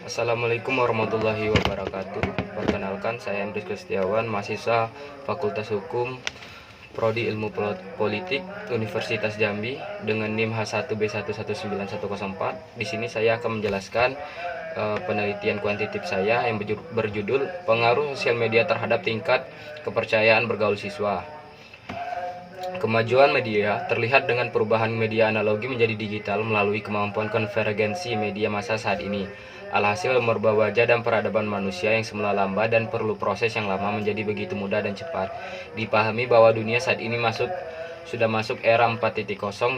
Assalamualaikum warahmatullahi wabarakatuh. Perkenalkan, saya Emrys Kristiawan, mahasiswa Fakultas Hukum, Prodi Ilmu Politik, Universitas Jambi dengan NIM H1B119104. Di sini saya akan menjelaskan penelitian kuantitatif saya yang berjudul Pengaruh Sosial Media Terhadap Tingkat Kepercayaan Bergaul Siswa. Kemajuan media terlihat dengan perubahan media analogi menjadi digital melalui kemampuan konvergensi media massa saat ini. Alhasil merubah wajah dan peradaban manusia yang semula lambat dan perlu proses yang lama menjadi begitu mudah dan cepat. Dipahami bahwa dunia saat ini sudah masuk era 4.0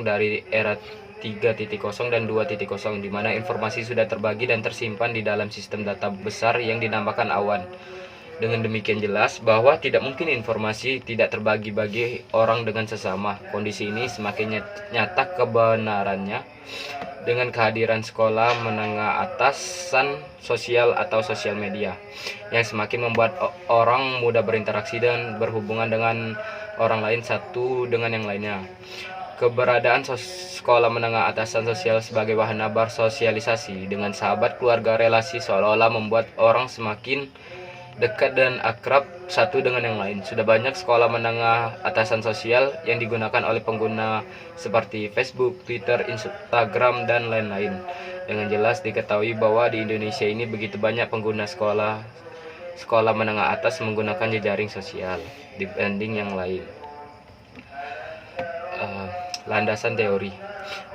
dari era 3.0 dan 2.0, di mana informasi sudah terbagi dan tersimpan di dalam sistem data besar yang dinamakan awan. Dengan demikian jelas bahwa tidak mungkin informasi tidak terbagi-bagi orang dengan sesama. Kondisi ini semakin nyata kebenarannya dengan kehadiran sekolah menengah atasan sosial atau sosial media yang semakin membuat orang mudah berinteraksi dan berhubungan dengan orang lain satu dengan yang lainnya. Keberadaan sekolah menengah atasan sosial sebagai wahana bersosialisasi dengan sahabat, keluarga, relasi seolah-olah membuat orang semakin dekat dan akrab satu dengan yang lain. Sudah banyak sekolah menengah atasan sosial yang digunakan oleh pengguna seperti Facebook, Twitter, Instagram, dan lain-lain. Dengan jelas diketahui bahwa di Indonesia ini begitu banyak pengguna sekolah menengah atas menggunakan jejaring sosial dibanding yang lain. Landasan teori.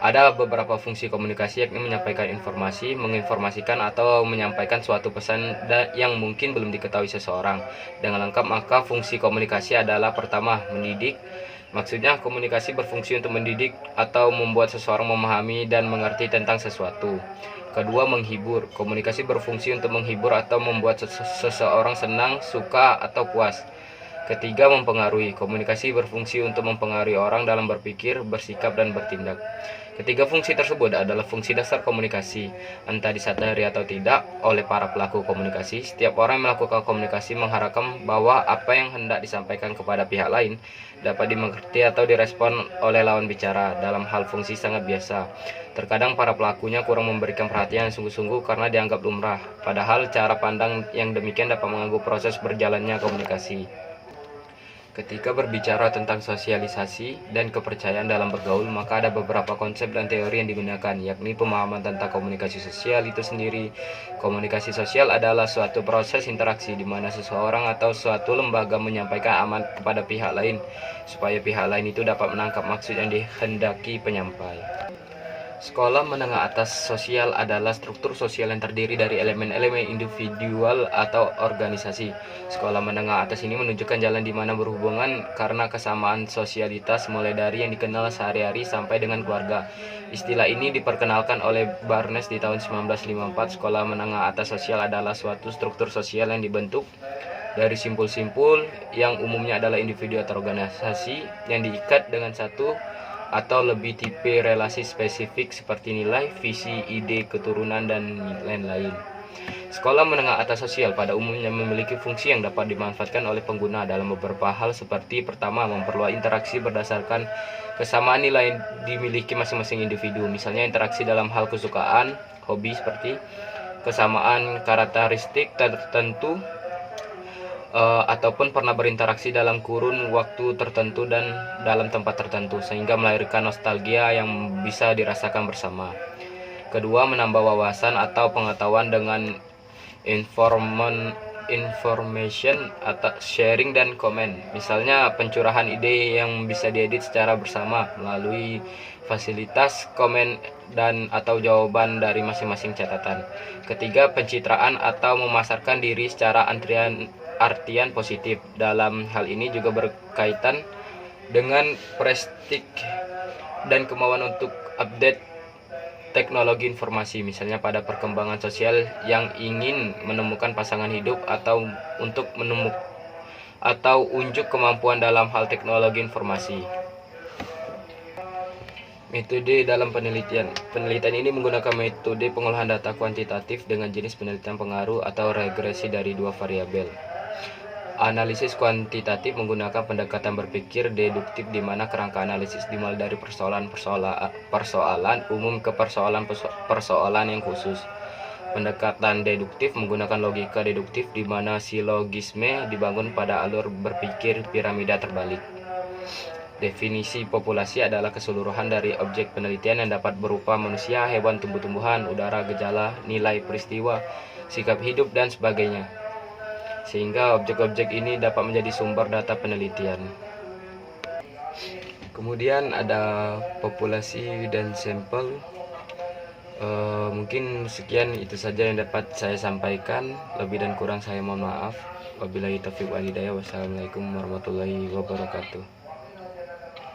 Ada beberapa fungsi komunikasi, yakni menyampaikan informasi, menginformasikan, atau menyampaikan suatu pesan yang mungkin belum diketahui seseorang. Dengan lengkap, maka fungsi komunikasi adalah: pertama, mendidik. Maksudnya, komunikasi berfungsi untuk mendidik atau membuat seseorang memahami dan mengerti tentang sesuatu. Kedua, menghibur. Komunikasi berfungsi untuk menghibur atau membuat seseorang senang, suka, atau puas. Ketiga, mempengaruhi. Komunikasi berfungsi untuk mempengaruhi orang dalam berpikir, bersikap, dan bertindak. Ketiga fungsi tersebut adalah fungsi dasar komunikasi, entah disadari atau tidak oleh para pelaku komunikasi. Setiap orang yang melakukan komunikasi mengharapkan bahwa apa yang hendak disampaikan kepada pihak lain dapat dimengerti atau direspon oleh lawan bicara. Dalam hal fungsi sangat biasa. Terkadang para pelakunya kurang memberikan perhatian sungguh-sungguh karena dianggap lumrah. Padahal cara pandang yang demikian dapat mengganggu proses berjalannya komunikasi. Ketika berbicara tentang sosialisasi dan kepercayaan dalam bergaul, maka ada beberapa konsep dan teori yang digunakan, yakni pemahaman tentang komunikasi sosial itu sendiri. Komunikasi sosial adalah suatu proses interaksi di mana seseorang atau suatu lembaga menyampaikan amanat kepada pihak lain, supaya pihak lain itu dapat menangkap maksud yang dihendaki penyampai. Sekolah menengah atas sosial adalah struktur sosial yang terdiri dari elemen-elemen individual atau organisasi. Sekolah menengah atas ini menunjukkan jalan di mana berhubungan karena kesamaan sosialitas mulai dari yang dikenal sehari-hari sampai dengan keluarga. Istilah ini diperkenalkan oleh Barnes di tahun 1954. Sekolah menengah atas sosial adalah suatu struktur sosial yang dibentuk dari simpul-simpul yang umumnya adalah individu atau organisasi yang diikat dengan satu atau lebih tipe relasi spesifik seperti nilai, visi, ide, keturunan, dan lain-lain. Sekolah menengah atas sosial pada umumnya memiliki fungsi yang dapat dimanfaatkan oleh pengguna dalam beberapa hal seperti: pertama, memperluas interaksi berdasarkan kesamaan nilai yang dimiliki masing-masing individu, misalnya interaksi dalam hal kesukaan, hobi, seperti kesamaan karakteristik tertentu, ataupun pernah berinteraksi dalam kurun waktu tertentu dan dalam tempat tertentu, sehingga melahirkan nostalgia yang bisa dirasakan bersama. Kedua, menambah wawasan atau pengetahuan dengan information atau sharing dan komen, misalnya pencurahan ide yang bisa diedit secara bersama melalui fasilitas komen dan atau jawaban dari masing-masing catatan. Ketiga, pencitraan atau memasarkan diri secara artian positif. Dalam hal ini juga berkaitan dengan prestik dan kemauan untuk update teknologi informasi, misalnya pada perkembangan sosial yang ingin menemukan pasangan hidup atau untuk unjuk kemampuan dalam hal teknologi informasi. Metode dalam penelitian. Penelitian ini menggunakan metode pengolahan data kuantitatif dengan jenis penelitian pengaruh atau regresi dari dua variabel. Analisis kuantitatif menggunakan pendekatan berpikir deduktif di mana kerangka analisis dimulai dari persoalan umum ke persoalan yang khusus. Pendekatan deduktif menggunakan logika deduktif di mana silogisme dibangun pada alur berpikir piramida terbalik. Definisi populasi adalah keseluruhan dari objek penelitian yang dapat berupa manusia, hewan, tumbuh-tumbuhan, udara, gejala, nilai peristiwa, sikap hidup, dan sebagainya. Sehingga objek-objek ini dapat menjadi sumber data penelitian. Kemudian ada populasi dan sampel. Mungkin sekian itu saja yang dapat saya sampaikan. Lebih dan kurang saya mohon maaf. Wabillahi taufiq wal hidayah. Wassalamualaikum warahmatullahi wabarakatuh.